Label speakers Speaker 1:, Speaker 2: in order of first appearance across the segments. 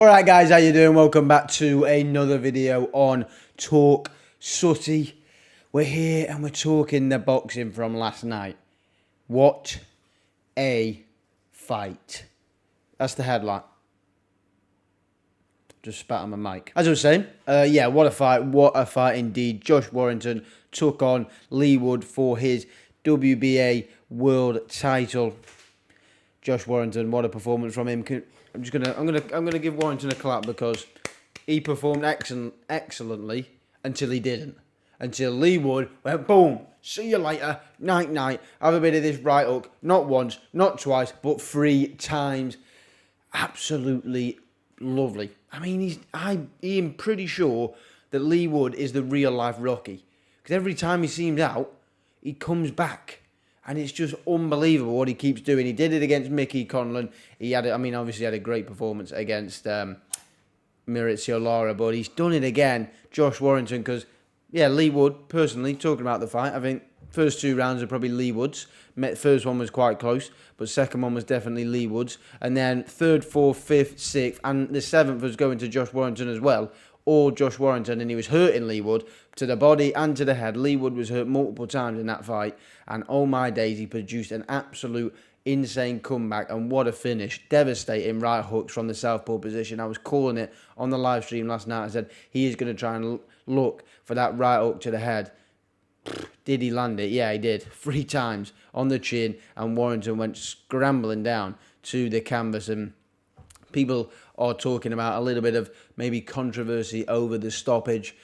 Speaker 1: Alright guys, how you doing? Welcome back to another video on Talk Sutty. We're here and we're talking the boxing from last night. What a fight. That's the headline. Just spat on my mic. As I was saying, yeah, what a fight indeed. Josh Warrington took on Leigh for his WBA world title. Josh Warrington, what a performance from him. I'm gonna give Warrington a clap because he performed excellently until he didn't. Until Leigh went boom, see you later, night night. Have a bit of this right hook, not once, not twice, but 3 times. Absolutely lovely. I mean, I'm pretty sure that Leigh is the real life Rocky, because every time he seems out, he comes back. And it's just unbelievable what he keeps doing. He did it against Mickey Conlon. He had, obviously had a great performance against Maurizio Lara, but he's done it again, Josh Warrington, because, yeah, Leigh personally, talking about the fight, I think first 2 rounds are probably Leigh Wood's. First one was quite close, but second one was definitely Leigh Wood's. And then 3rd, 4th, 5th, 6th, and the 7th was going to Josh Warrington as well. Or Josh Warrington, and he was hurting Leigh to the body and to the head. Leigh was hurt multiple times in that fight, and oh my days, he produced an absolute insane comeback, and what a finish. Devastating right hooks from the southpaw position. I was calling it on the live stream last night. I said he is going to try and look for that right hook to the head. Did he land it? Yeah, he did. 3 times on the chin, and Warrington went scrambling down to the canvas, and people are talking about a little bit of maybe controversy over the stoppage.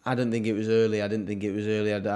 Speaker 1: I don't think it was early. I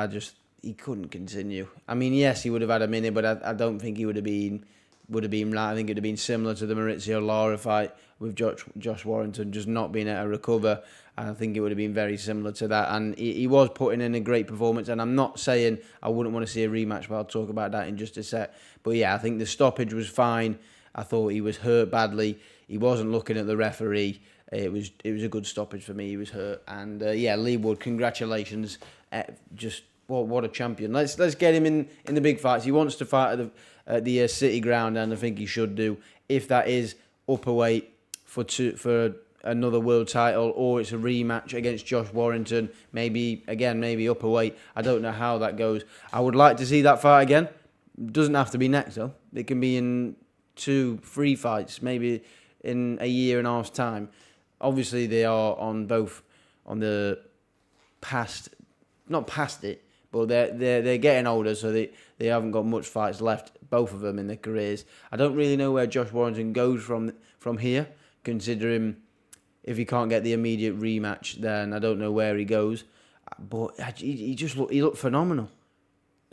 Speaker 1: just, he couldn't continue. I mean, yes, he would have had a minute, but I don't think he would have been right. I think it would have been similar to the Maurizio Lara fight with Josh Warrington just not being able to recover. I think it would have been very similar to that. And he was putting in a great performance. And I'm not saying I wouldn't want to see a rematch, but I'll talk about that in just a sec. But yeah, I think the stoppage was fine. I thought he was hurt badly. He wasn't looking at the referee. It was a good stoppage for me. He was hurt, and yeah, Leigh congratulations. Just what a champion. Let's get him in the big fights. He wants to fight at the City Ground, and I think he should do. If that is upper weight for another world title, or it's a rematch against Josh Warrington, maybe upper weight. I don't know how that goes. I would like to see that fight again. Doesn't have to be next though. It can be in 2-3 fights, maybe in a year and a half's time. Obviously, they are on the past, not past it, but they're getting older, so they haven't got much fights left, both of them in their careers. I don't really know where Josh Warrington goes from here, considering if he can't get the immediate rematch, then I don't know where he goes. But he looked phenomenal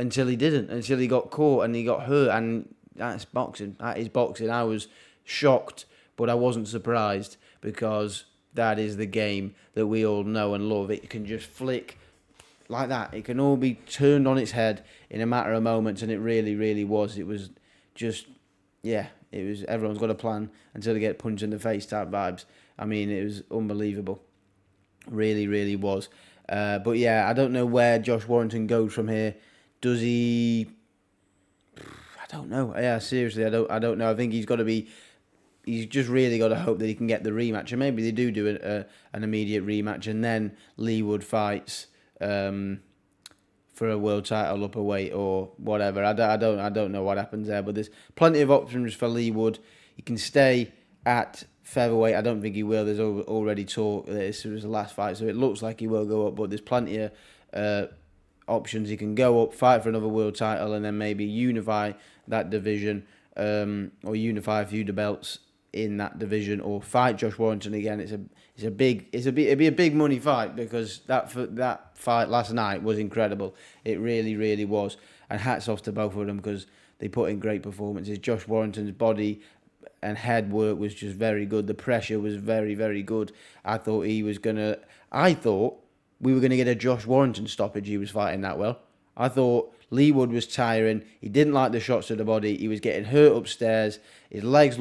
Speaker 1: until he didn't, until he got caught and he got hurt, and that's boxing. That is boxing. I was shocked, but I wasn't surprised, because that is the game that we all know and love. It can just flick like that. It can all be turned on its head in a matter of moments, and it really, really was. It was just, yeah, it was everyone's got a plan until they get punched in the face type vibes. I mean, it was unbelievable. Really, really was. But yeah, I don't know where Josh Warrington goes from here. Does he... I don't know. Yeah, seriously, I don't know. I think he's just really got to hope that he can get the rematch, and maybe they do an immediate rematch, and then Leigh fights for a world title upper weight or whatever. I don't know what happens there, but there's plenty of options for Leigh. He can stay at featherweight. I don't think he will. There's already talk that this was the last fight, so it looks like he will go up, but there's plenty of options. He can go up, fight for another world title, and then maybe unify that division, or unify a few belts in that division, or fight Josh Warrington again. It'd be a big money fight, because that fight last night was incredible. It really, really was. And hats off to both of them, because they put in great performances. Josh Warrington's body and head work was just very good. The pressure was very, very good. I thought we were gonna get a Josh Warrington stoppage. He was fighting that well. I thought Leigh was tiring. He didn't like the shots to the body. He was getting hurt upstairs. His legs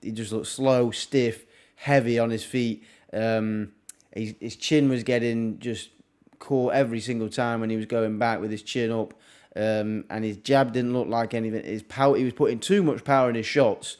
Speaker 1: he just looked slow, stiff, heavy on his feet. His chin was getting just caught every single time when he was going back with his chin up. And his jab didn't look like anything. His power, he was putting too much power in his shots,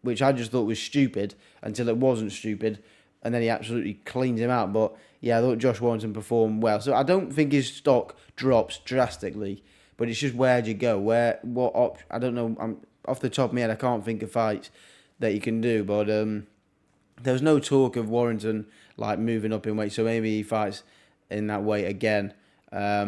Speaker 1: which I just thought was stupid. until it wasn't stupid, and then he absolutely cleans him out. But yeah, I thought Josh Warrington performed well. So I don't think his stock drops drastically, but it's just where'd you go? I don't know. I'm off the top of my head, I can't think of fights that you can do, but there was no talk of Warrington like moving up in weight, so maybe he fights in that weight again. I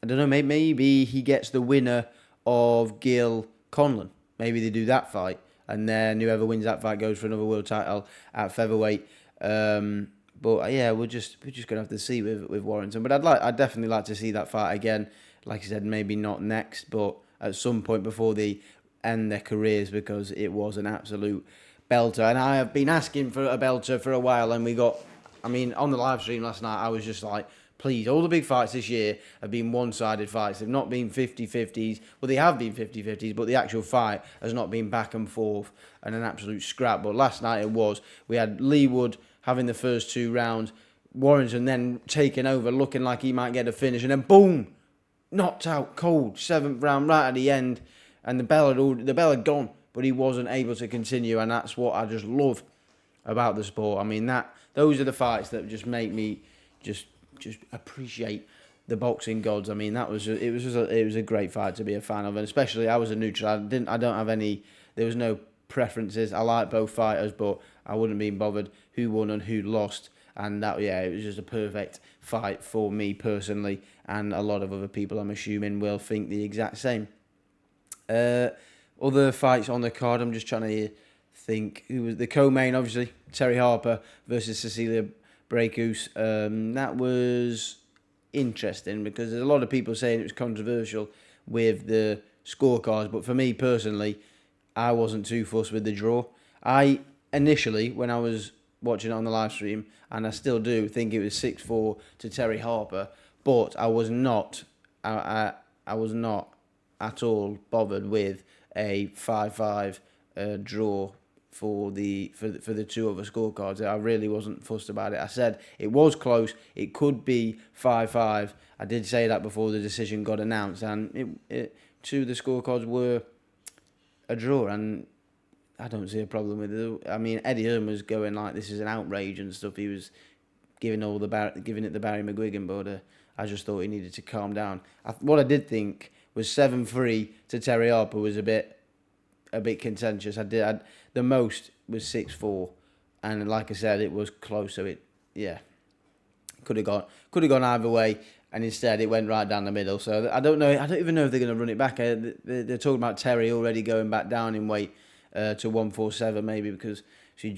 Speaker 1: don't know. Maybe he gets the winner of Gil Conlon. Maybe they do that fight, and then whoever wins that fight goes for another world title at featherweight. But yeah, we're just gonna have to see with Warrington. But I'd definitely like to see that fight again. Like I said, maybe not next, but at some point before they end their careers, because it was an absolute belter. And I have been asking for a belter for a while, and on the live stream last night, I was just like, please, all the big fights this year have been one-sided fights. They've not been 50-50s. Well, they have been 50-50s, but the actual fight has not been back and forth and an absolute scrap. But last night it was. We had Leigh having the first 2 rounds, Warrington then taking over, looking like he might get a finish, and then boom, knocked out cold, 7th round right at the end, and the bell had gone, but he wasn't able to continue, and that's what I just love about the sport. I mean, those are the fights that just make me just appreciate the boxing gods. I mean, it was a great fight to be a fan of, and especially I was a neutral. There was no preferences. I like both fighters, but I wouldn't be bothered who won and who lost. And it was just a perfect fight for me personally, and a lot of other people, I'm assuming, will think the exact same. Other fights on the card, I'm just trying to think. Who was the co-main? Obviously, Terry Harper versus Cecilia Braekhus. That was interesting because there's a lot of people saying it was controversial with the scorecards, but for me personally, I wasn't too fussed with the draw. I initially, when I was watching it on the live stream, and I still do think it was 6-4 to Terry Harper, but I was not at all bothered with a 5-5 draw for the two other scorecards. I really wasn't fussed about it. I said it was close. It could be 5-5. I did say that before the decision got announced, and two of the scorecards were a draw, and I don't see a problem with it. I mean, Eddie Hearn was going like, this is an outrage and stuff. He was giving it the Barry McGuigan, but I just thought he needed to calm down. What I did think was 7-3 to Terry Harper was a bit contentious. The most was 6-4, and like I said, it was close. So could have gone either way, and instead it went right down the middle. So I don't know. I don't even know if they're going to run it back. They're talking about Terry already going back down in weight to 147, maybe because she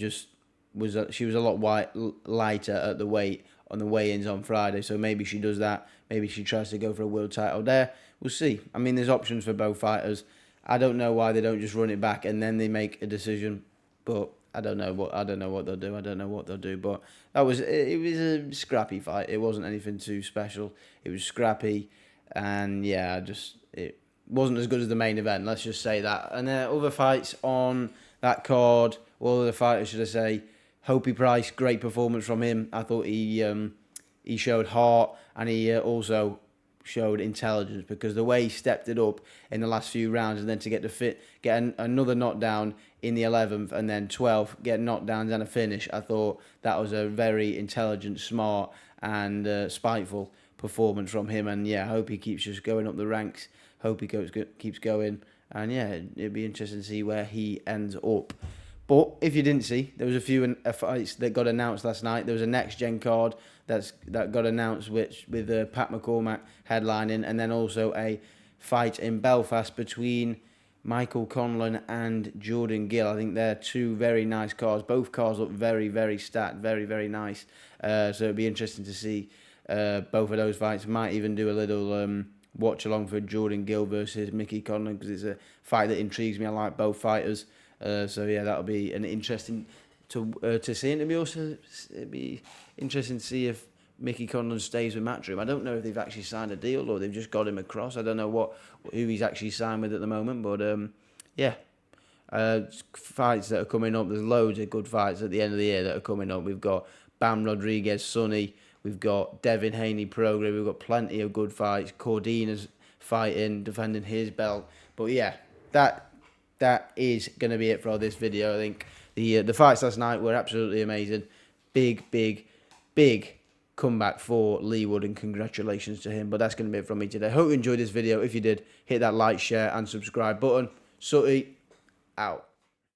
Speaker 1: was a lot lighter at the weight on the weigh-ins on Friday. So maybe she does that. Maybe she tries to go for a world title there. We'll see. I mean, there's options for both fighters. I don't know why they don't just run it back and then they make a decision. But I don't know what they'll do. But it was a scrappy fight. It wasn't anything too special. It was scrappy, and it wasn't as good as the main event. Let's just say that. And other fights on that card, all other fighters, should I say? Hopey Price, great performance from him. I thought he showed heart, and he also showed intelligence, because the way he stepped it up in the last few rounds, and then to get another knockdown in the 11th, and then 12th, get knockdowns and a finish, I thought that was a very intelligent, smart, and spiteful performance from him. And I hope he keeps just going up the ranks. Hope he keeps going, and it'd be interesting to see where he ends up. But if you didn't see, there was a few fights that got announced last night. There was a next gen card that got announced, with Pat McCormack headlining, and then also a fight in Belfast between Michael Conlon and Jordan Gill. I think they're two very nice cards. Both cards look very, very stacked, very, very nice. So it'd be interesting to see both of those fights. Might even do a little watch along for Jordan Gill versus Mickey Conlon, because it's a fight that intrigues me. I like both fighters. That'll be an interesting to see. And it'd be interesting to see if Mickey Conlon stays with Matchroom. I don't know if they've actually signed a deal or they've just got him across. I don't know who he's actually signed with at the moment. But fights that are coming up. There's loads of good fights at the end of the year that are coming up. We've got Bam Rodriguez, Sonny. We've got Devin Haney, Prograis. We've got plenty of good fights. Cordina's fighting, defending his belt. But that is going to be it for this video. I think The fights last night were absolutely amazing. Big comeback for Leigh Wood, and congratulations to him. But that's going to be it from me today. Hope you enjoyed this video. If you did, hit that like, share and subscribe button. Sutty, out.